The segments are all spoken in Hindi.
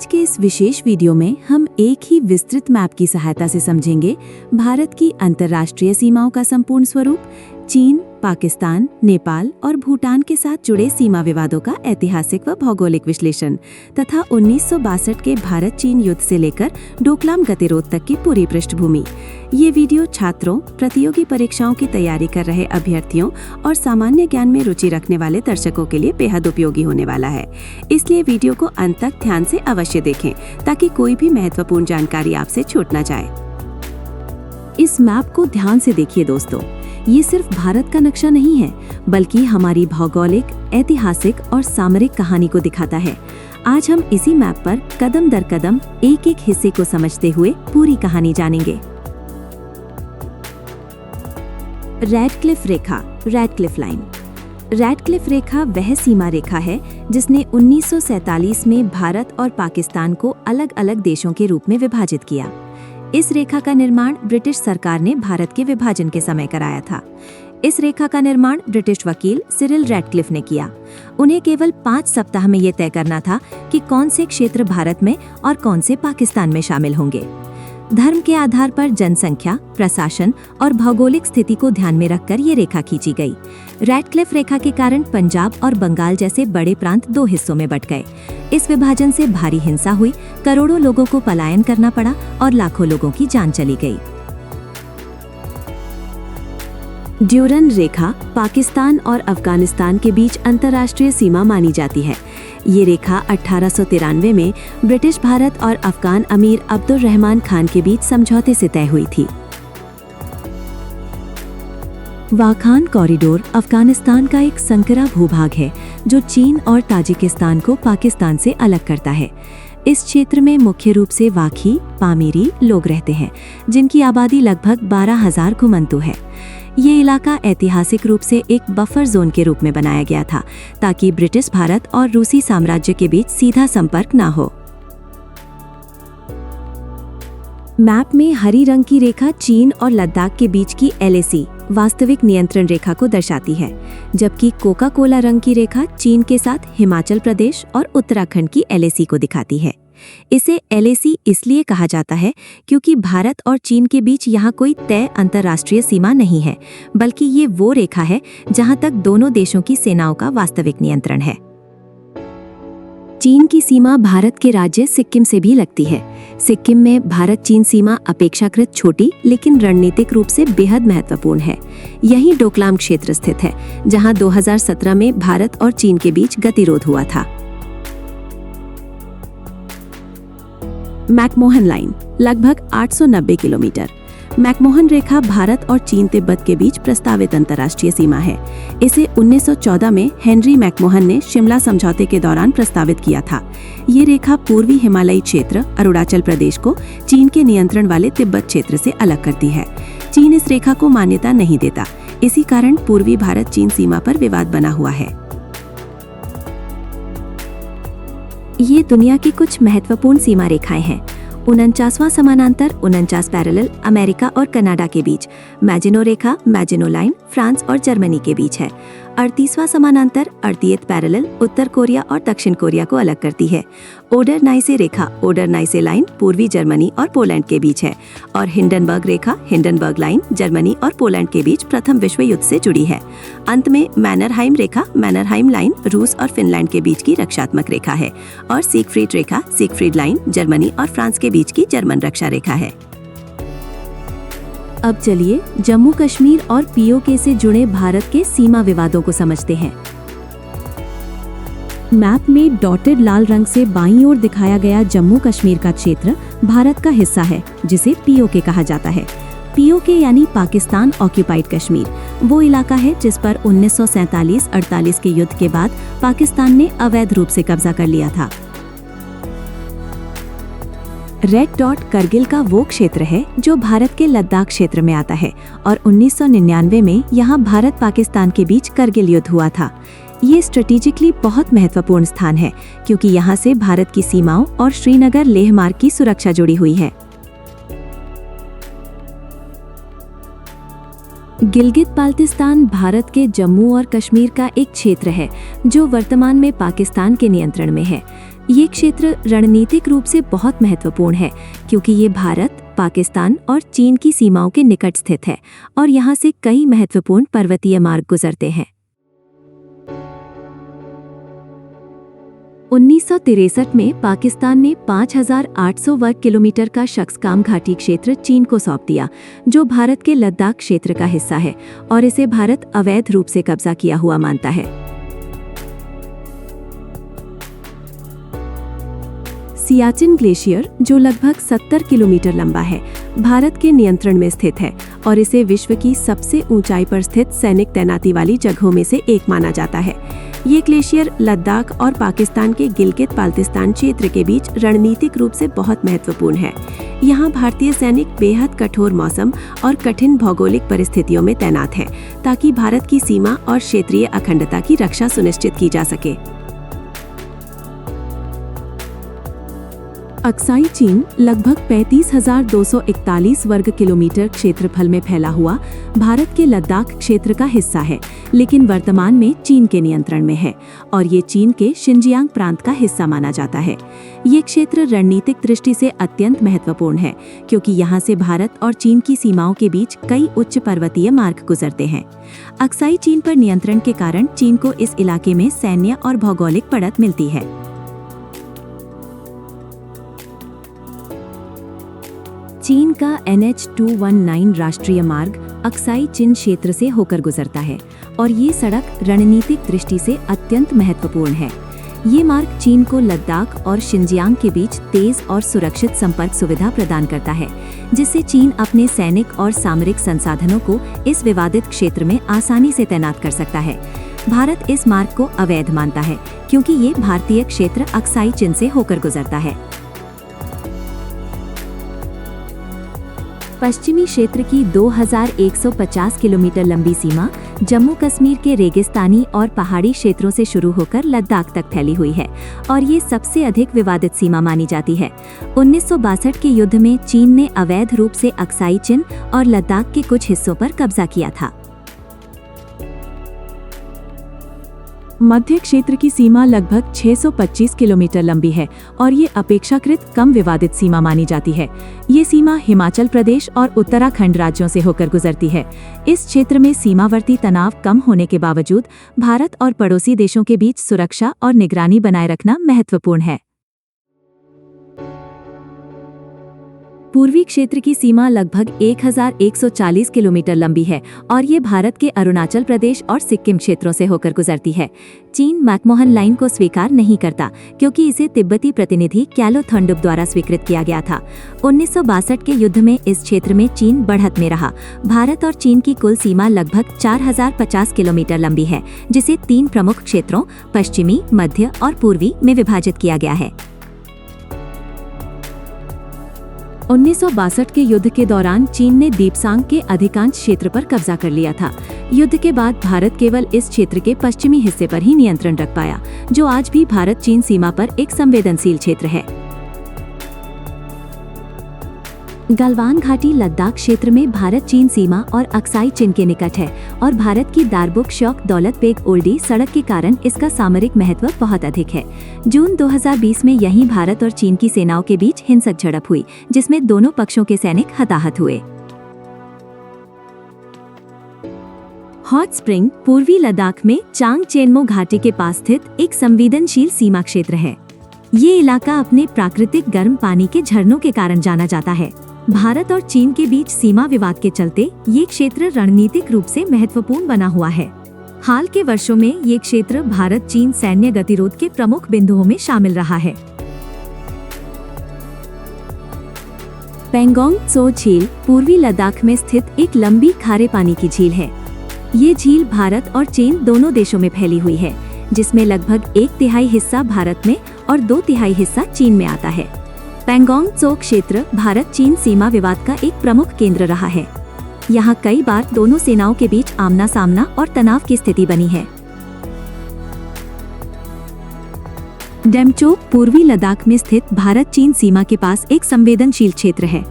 आज के इस विशेष वीडियो में हम एक ही विस्तृत मैप की सहायता से समझेंगे भारत की अंतर्राष्ट्रीय सीमाओं का संपूर्ण स्वरूप, चीन, पाकिस्तान, नेपाल और भूटान के साथ जुड़े सीमा विवादों का ऐतिहासिक व भौगोलिक विश्लेषण तथा 1962 के भारत चीन युद्ध से लेकर डोकलाम गतिरोध तक की पूरी पृष्ठभूमि। ये वीडियो छात्रों, प्रतियोगी परीक्षाओं की तैयारी कर रहे अभ्यर्थियों और सामान्य ज्ञान में रुचि रखने वाले दर्शकों के लिए बेहद उपयोगी होने वाला है। इसलिए वीडियो को अंत तक ध्यान से अवश्य देखें ताकि कोई भी महत्वपूर्ण जानकारी आपसे छूट न जाए। इस मैप को ध्यान से देखिए दोस्तों, ये सिर्फ भारत का नक्शा नहीं है बल्कि हमारी भौगोलिक, ऐतिहासिक और सामरिक कहानी को दिखाता है। आज हम इसी मैप पर कदम दर कदम एक एक हिस्से को समझते हुए पूरी कहानी जानेंगे। रैडक्लिफ रेखा, रैडक्लिफ लाइन। रैडक्लिफ रेखा वह सीमा रेखा है जिसने 1947 में भारत और पाकिस्तान को अलग अलग देशों के रूप में विभाजित किया। इस रेखा का निर्माण ब्रिटिश सरकार ने भारत के विभाजन के समय कराया था। इस रेखा का निर्माण ब्रिटिश वकील सिरिल रैडक्लिफ ने किया। उन्हें केवल 5 सप्ताह में ये तय करना था कि कौन से क्षेत्र भारत में और कौन से पाकिस्तान में शामिल होंगे। धर्म के आधार पर जनसंख्या, प्रशासन और भौगोलिक स्थिति को ध्यान में रखकर ये रेखा खींची गई। रैडक्लिफ रेखा के कारण पंजाब और बंगाल जैसे बड़े प्रांत 2 हिस्सों में बंट गए। इस विभाजन से भारी हिंसा हुई, करोड़ों लोगों को पलायन करना पड़ा और लाखों लोगों की जान चली गई। ड्यूरन रेखा पाकिस्तान और अफगानिस्तान के बीच अंतर्राष्ट्रीय सीमा मानी जाती है। ये रेखा 1893 में ब्रिटिश भारत और अफगान अमीर अब्दुल रहमान खान के बीच समझौते से तय हुई थी। वाखान कॉरिडोर अफगानिस्तान का एक संकरा भूभाग है जो चीन और ताजिकिस्तान को पाकिस्तान से अलग करता है। इस क्षेत्र में मुख्य रूप से वाखी, पामीरी लोग रहते हैं, जिनकी आबादी लगभग 12,000 घुमंतु है। ये इलाका ऐतिहासिक रूप से एक बफर जोन के रूप में बनाया गया था ताकि ब्रिटिश भारत और रूसी साम्राज्य के बीच सीधा संपर्क न हो। मैप में हरी रंग की रेखा चीन और लद्दाख के बीच की LAC वास्तविक नियंत्रण रेखा को दर्शाती है, जबकि कोका कोला रंग की रेखा चीन के साथ हिमाचल प्रदेश और उत्तराखंड की LAC को दिखाती है। इसे LAC इसलिए कहा जाता है क्योंकि भारत और चीन के बीच यहाँ कोई तय अंतर्राष्ट्रीय सीमा नहीं है, बल्कि ये वो रेखा है जहाँ तक दोनों देशों की सेनाओं का वास्तविक नियंत्रण है। चीन की सीमा भारत के राज्य सिक्किम से भी लगती है। सिक्किम में भारत चीन सीमा अपेक्षाकृत छोटी लेकिन रणनीतिक रूप से बेहद महत्वपूर्ण है। यही डोकलाम क्षेत्र स्थित है जहां 2017 में भारत और चीन के बीच गतिरोध हुआ था। मैकमोहन लाइन लगभग 890 किलोमीटर। मैकमोहन रेखा भारत और चीन तिब्बत के बीच प्रस्तावित अंतर्राष्ट्रीय सीमा है। इसे 1914 में हेनरी मैकमोहन ने शिमला समझौते के दौरान प्रस्तावित किया था। ये रेखा पूर्वी हिमालयी क्षेत्र अरुणाचल प्रदेश को चीन के नियंत्रण वाले तिब्बत क्षेत्र से अलग करती है। चीन इस रेखा को मान्यता नहीं देता, इसी कारण पूर्वी भारत चीन सीमा पर विवाद बना हुआ है। ये दुनिया की कुछ महत्वपूर्ण सीमा रेखाएं हैं। 49वां समानांतर 49 पैरेलल अमेरिका और कनाडा के बीच, मैजिनो रेखा मैजिनो लाइन फ्रांस और जर्मनी के बीच है। 38वां समानांतर 38 पैरेलल उत्तर कोरिया और दक्षिण कोरिया को अलग करती है। ओडर-नाइसे रेखा ओडर-नाइसे लाइन पूर्वी जर्मनी और पोलैंड के बीच है और हिंडनबर्ग रेखा हिंडनबर्ग लाइन जर्मनी और पोलैंड के बीच प्रथम विश्व युद्ध से जुड़ी है। अंत में मैनरहाइम रेखा मैनरहाइम लाइन रूस और फिनलैंड के बीच की रक्षात्मक रेखा है और सिगफ्रीड रेखा सिगफ्रीड लाइन जर्मनी और फ्रांस के बीच की जर्मन रक्षा रेखा है। अब चलिए जम्मू कश्मीर और POK से जुड़े भारत के सीमा विवादों को समझते हैं। मैप में डॉटेड लाल रंग से बाईं ओर दिखाया गया जम्मू कश्मीर का क्षेत्र भारत का हिस्सा है जिसे POK कहा जाता है। POK यानी पाकिस्तान ऑक्यूपाइड कश्मीर वो इलाका है जिस पर 1947-48 के युद्ध के बाद पाकिस्तान ने अवैध रूप से कब्जा कर लिया था। रेड डॉट करगिल का वो क्षेत्र है जो भारत के लद्दाख क्षेत्र में आता है और 1999 में यहाँ भारत पाकिस्तान के बीच करगिल युद्ध हुआ था। ये स्ट्रेटेजिकली बहुत महत्वपूर्ण स्थान है क्योंकि यहाँ से भारत की सीमाओं और श्रीनगर लेह मार्ग की सुरक्षा जुड़ी हुई है। गिलगित बाल्टिस्तान भारत के जम्मू और कश्मीर का एक क्षेत्र है जो वर्तमान में पाकिस्तान के नियंत्रण में है। ये क्षेत्र रणनीतिक रूप से बहुत महत्वपूर्ण है क्योंकि ये भारत, पाकिस्तान और चीन की सीमाओं के निकट स्थित है और यहाँ से कई महत्वपूर्ण पर्वतीय मार्ग गुजरते हैं। 1963 में पाकिस्तान ने 5,800 वर्ग किलोमीटर का शक्सकाम घाटी क्षेत्र चीन को सौंप दिया, जो भारत के लद्दाख क्षेत्र का हिस्सा है और इसे भारत अवैध रूप से कब्जा किया हुआ मानता है। सियाचिन ग्लेशियर, जो लगभग 70 किलोमीटर लंबा है, भारत के नियंत्रण में स्थित है और इसे विश्व की सबसे ऊंचाई पर स्थित सैनिक तैनाती वाली जगहों में से एक माना जाता है। ये ग्लेशियर लद्दाख और पाकिस्तान के गिलगित बाल्टिस्तान क्षेत्र के बीच रणनीतिक रूप से बहुत महत्वपूर्ण है। यहाँ भारतीय सैनिक बेहद कठोर मौसम और कठिन भौगोलिक परिस्थितियों में तैनात हैं, ताकि भारत की सीमा और क्षेत्रीय अखंडता की रक्षा सुनिश्चित की जा सके। अक्साई चीन लगभग 35,241 वर्ग किलोमीटर क्षेत्रफल में फैला हुआ भारत के लद्दाख क्षेत्र का हिस्सा है, लेकिन वर्तमान में चीन के नियंत्रण में है और ये चीन के शिनजियांग प्रांत का हिस्सा माना जाता है। ये क्षेत्र रणनीतिक दृष्टि से अत्यंत महत्वपूर्ण है क्योंकि यहाँ से भारत और चीन की सीमाओं के बीच कई उच्च पर्वतीय मार्ग गुजरते हैं। अक्साई चीन पर नियंत्रण के कारण चीन को इस इलाके में सैन्य और भौगोलिक बढ़त मिलती है। चीन का NH-219 राष्ट्रीय मार्ग अक्साई चिन क्षेत्र से होकर गुजरता है और ये सड़क रणनीतिक दृष्टि से अत्यंत महत्वपूर्ण है। ये मार्ग चीन को लद्दाख और शिनजियांग के बीच तेज और सुरक्षित संपर्क सुविधा प्रदान करता है, जिससे चीन अपने सैनिक और सामरिक संसाधनों को इस विवादित क्षेत्र में आसानी से तैनात कर सकता है। भारत इस मार्ग को अवैध मानता है क्योंकि ये भारतीय क्षेत्र अक्साई चिन से होकर गुजरता है। पश्चिमी क्षेत्र की 2,150 किलोमीटर लंबी सीमा जम्मू कश्मीर के रेगिस्तानी और पहाड़ी क्षेत्रों से शुरू होकर लद्दाख तक फैली हुई है और ये सबसे अधिक विवादित सीमा मानी जाती है। 1962 के युद्ध में चीन ने अवैध रूप से अक्साई चिन और लद्दाख के कुछ हिस्सों पर कब्जा किया था। मध्य क्षेत्र की सीमा लगभग 625 किलोमीटर लंबी है और ये अपेक्षाकृत कम विवादित सीमा मानी जाती है। ये सीमा हिमाचल प्रदेश और उत्तराखंड राज्यों से होकर गुजरती है। इस क्षेत्र में सीमावर्ती तनाव कम होने के बावजूद भारत और पड़ोसी देशों के बीच सुरक्षा और निगरानी बनाए रखना महत्वपूर्ण है। पूर्वी क्षेत्र की सीमा लगभग 1,140 किलोमीटर लंबी है और ये भारत के अरुणाचल प्रदेश और सिक्किम क्षेत्रों से होकर गुजरती है। चीन मैकमोहन लाइन को स्वीकार नहीं करता क्योंकि इसे तिब्बती प्रतिनिधि क्यालो थोंडुप द्वारा स्वीकृत किया गया था। 1962 के युद्ध में इस क्षेत्र में चीन बढ़त में रहा। भारत और चीन की कुल सीमा लगभग 4,050 किलोमीटर लंबी है, जिसे 3 प्रमुख क्षेत्रों पश्चिमी, मध्य और पूर्वी में विभाजित किया गया है। 1962 के युद्ध के दौरान चीन ने दीपसांग के अधिकांश क्षेत्र पर कब्जा कर लिया था। युद्ध के बाद भारत केवल इस क्षेत्र के पश्चिमी हिस्से पर ही नियंत्रण रख पाया, जो आज भी भारत चीन सीमा पर एक संवेदनशील क्षेत्र है। गलवान घाटी लद्दाख क्षेत्र में भारत चीन सीमा और अक्साई चिन के निकट है और भारत की दारबुक शौक दौलत बेग ओल्डी सड़क के कारण इसका सामरिक महत्व बहुत अधिक है। जून 2020 में यहीं भारत और चीन की सेनाओं के बीच हिंसक झड़प हुई, जिसमें दोनों पक्षों के सैनिक हताहत हुए। हॉट स्प्रिंग पूर्वी लद्दाख में चांग चेनमो घाटी के पास स्थित एक संवेदनशील सीमा क्षेत्र है। ये इलाका अपने प्राकृतिक गर्म पानी के झरनों के कारण जाना जाता है। भारत और चीन के बीच सीमा विवाद के चलते ये क्षेत्र रणनीतिक रूप से महत्वपूर्ण बना हुआ है। हाल के वर्षों में ये क्षेत्र भारत चीन सैन्य गतिरोध के प्रमुख बिंदुओं में शामिल रहा है। पेंगोंग त्सो झील पूर्वी लद्दाख में स्थित एक लंबी खारे पानी की झील है। ये झील भारत और चीन दोनों देशों में फैली हुई है, जिसमें लगभग 1/3 हिस्सा भारत में और 2/3 हिस्सा चीन में आता है। पेंगोंग त्सो क्षेत्र भारत चीन सीमा विवाद का एक प्रमुख केंद्र रहा है। यहाँ कई बार दोनों सेनाओं के बीच आमना सामना और तनाव की स्थिति बनी है। डेमचोक पूर्वी लद्दाख में स्थित भारत चीन सीमा के पास एक संवेदनशील क्षेत्र है।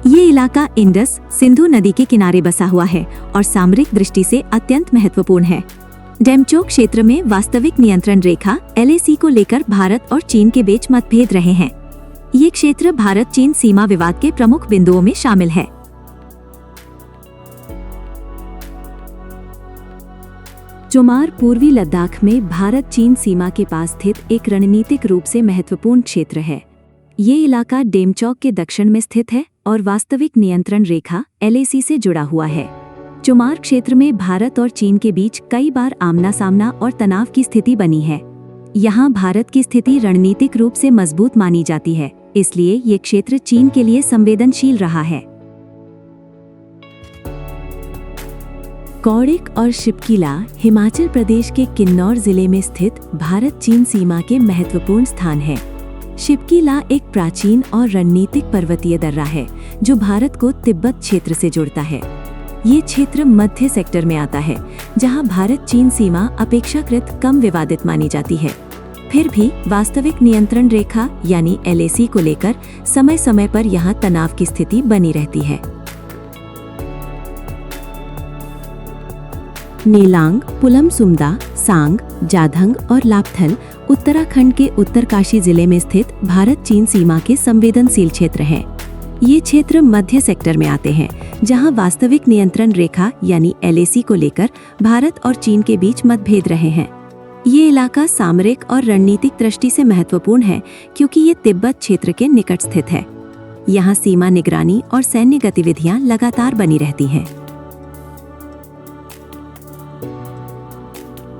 ये इलाका इंडस सिंधु नदी के किनारे बसा हुआ है और सामरिक दृष्टि से अत्यंत महत्वपूर्ण है। डेमचोक क्षेत्र में वास्तविक नियंत्रण रेखा LAC को लेकर भारत और चीन के बीच मतभेद रहे हैं। ये क्षेत्र भारत चीन सीमा विवाद के प्रमुख बिंदुओं में शामिल है। चुमार पूर्वी लद्दाख में भारत चीन सीमा के पास स्थित एक रणनीतिक रूप से महत्वपूर्ण क्षेत्र है। ये इलाका डेमचोक के दक्षिण में स्थित है और वास्तविक नियंत्रण रेखा LAC से जुड़ा हुआ है। चुमार क्षेत्र में भारत और चीन के बीच कई बार आमना सामना और तनाव की स्थिति बनी है। यहाँ भारत की स्थिति रणनीतिक रूप से मजबूत मानी जाती है, इसलिए ये क्षेत्र चीन के लिए संवेदनशील रहा है। कौड़िक और शिपकीला हिमाचल प्रदेश के किन्नौर जिले में स्थित भारत चीन सीमा के महत्वपूर्ण स्थान है। शिपकीला एक प्राचीन और रणनीतिक पर्वतीय दर्रा है जो भारत को तिब्बत क्षेत्र से जोड़ता है। ये क्षेत्र मध्य सेक्टर में आता है, जहां भारत चीन सीमा अपेक्षाकृत कम विवादित मानी जाती है। फिर भी वास्तविक नियंत्रण रेखा यानी LAC को लेकर समय समय पर यहां तनाव की स्थिति बनी रहती है। नेलांग, पुलम सुमदा, सांग, जाधंग और लापथल उत्तराखंड के उत्तरकाशी जिले में स्थित भारत चीन सीमा के संवेदनशील क्षेत्र हैं। ये क्षेत्र मध्य सेक्टर में आते हैं, जहां वास्तविक नियंत्रण रेखा यानी LAC को लेकर भारत और चीन के बीच मतभेद रहे हैं। ये इलाका सामरिक और रणनीतिक दृष्टि से महत्वपूर्ण है क्योंकि ये तिब्बत क्षेत्र के निकट स्थित है। यहाँ सीमा निगरानी और सैन्य गतिविधियां लगातार बनी रहती हैं।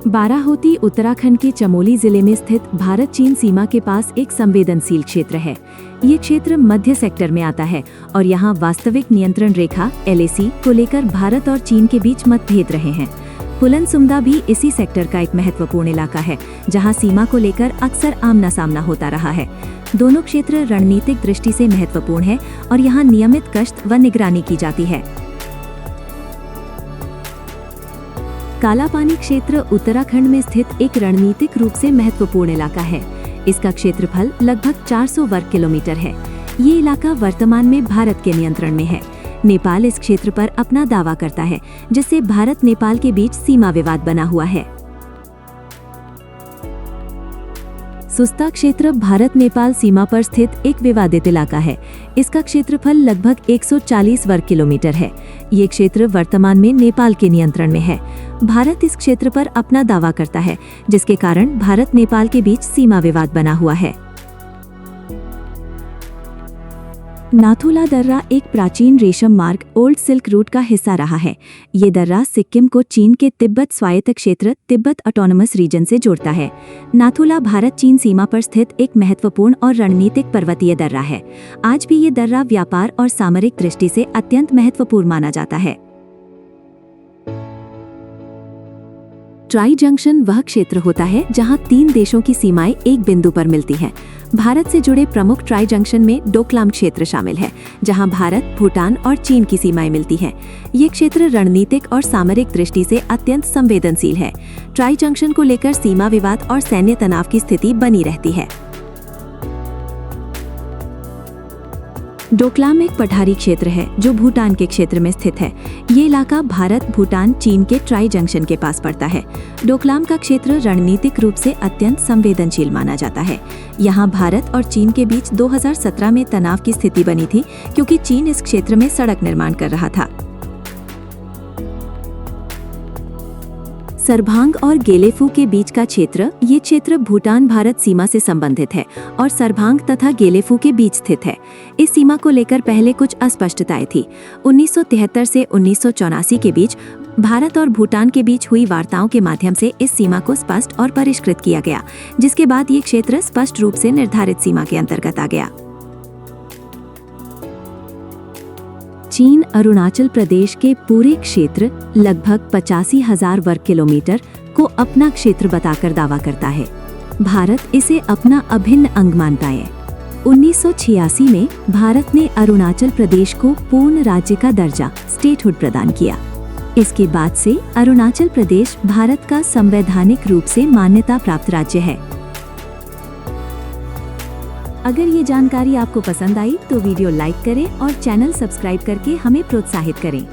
बाराहोती उत्तराखंड के चमोली जिले में स्थित भारत चीन सीमा के पास एक संवेदनशील क्षेत्र है। ये क्षेत्र मध्य सेक्टर में आता है और यहाँ वास्तविक नियंत्रण रेखा LAC को लेकर भारत और चीन के बीच मतभेद रहे हैं। पुलन सुमदा भी इसी सेक्टर का एक महत्वपूर्ण इलाका है, जहाँ सीमा को लेकर अक्सर आमना सामना होता रहा है। दोनों क्षेत्र रणनीतिक दृष्टि से महत्वपूर्ण है और यहाँ नियमित गश्त व निगरानी की जाती है। कालापानी क्षेत्र उत्तराखंड में स्थित एक रणनीतिक रूप से महत्वपूर्ण इलाका है। इसका क्षेत्रफल लगभग 400 वर्ग किलोमीटर है। ये इलाका वर्तमान में भारत के नियंत्रण में है। नेपाल इस क्षेत्र पर अपना दावा करता है, जिससे भारत नेपाल के बीच सीमा विवाद बना हुआ है। सुस्ता क्षेत्र भारत नेपाल सीमा पर स्थित एक विवादित इलाका है। इसका क्षेत्रफल लगभग 140 वर्ग किलोमीटर है। ये क्षेत्र वर्तमान में नेपाल के नियंत्रण में है। भारत इस क्षेत्र पर अपना दावा करता है, जिसके कारण भारत नेपाल के बीच सीमा विवाद बना हुआ है। नाथुला दर्रा एक प्राचीन रेशम मार्ग ओल्ड सिल्क रूट का हिस्सा रहा है। ये दर्रा सिक्किम को चीन के तिब्बत स्वायत्त क्षेत्र तिब्बत ऑटोनोमस रीजन से जोड़ता है। नाथुला भारत चीन सीमा पर स्थित एक महत्वपूर्ण और रणनीतिक पर्वतीय दर्रा है। आज भी ये दर्रा व्यापार और सामरिक दृष्टि से अत्यंत महत्वपूर्ण माना जाता है। ट्राई जंक्शन वह क्षेत्र होता है जहां 3 देशों की सीमाएं एक बिंदु पर मिलती हैं। भारत से जुड़े प्रमुख ट्राई जंक्शन में डोकलाम क्षेत्र शामिल है, जहां भारत, भूटान और चीन की सीमाएं मिलती हैं। ये क्षेत्र रणनीतिक और सामरिक दृष्टि से अत्यंत संवेदनशील है। ट्राई जंक्शन को लेकर सीमा विवाद और सैन्य तनाव की स्थिति बनी रहती है। डोकलाम एक पठारी क्षेत्र है जो भूटान के क्षेत्र में स्थित है। ये इलाका भारत, भूटान, चीन के ट्राई जंक्शन के पास पड़ता है। डोकलाम का क्षेत्र रणनीतिक रूप से अत्यंत संवेदनशील माना जाता है। यहाँ भारत और चीन के बीच 2017 में तनाव की स्थिति बनी थी, क्योंकि चीन इस क्षेत्र में सड़क निर्माण कर रहा था। सरभांग और गेलेफू के बीच का क्षेत्र, ये क्षेत्र भूटान भारत सीमा से संबंधित है और सरभांग तथा गेलेफू के बीच स्थित है। इस सीमा को लेकर पहले कुछ अस्पष्टताएं थी। 1973 से 1984 के बीच भारत और भूटान के बीच हुई वार्ताओं के माध्यम से इस सीमा को स्पष्ट और परिष्कृत किया गया, जिसके बाद ये क्षेत्र स्पष्ट रूप से निर्धारित सीमा के अंतर्गत आ गया। चीन अरुणाचल प्रदेश के पूरे क्षेत्र लगभग 85,000 वर्ग किलोमीटर को अपना क्षेत्र बताकर दावा करता है। भारत इसे अपना अभिन्न अंग मानता है। 1986 में भारत ने अरुणाचल प्रदेश को पूर्ण राज्य का दर्जा स्टेटहुड प्रदान किया। इसके बाद से अरुणाचल प्रदेश भारत का संवैधानिक रूप से मान्यता प्राप्त राज्य है। अगर ये जानकारी आपको पसंद आई तो वीडियो लाइक करें और चैनल सब्सक्राइब करके हमें प्रोत्साहित करें।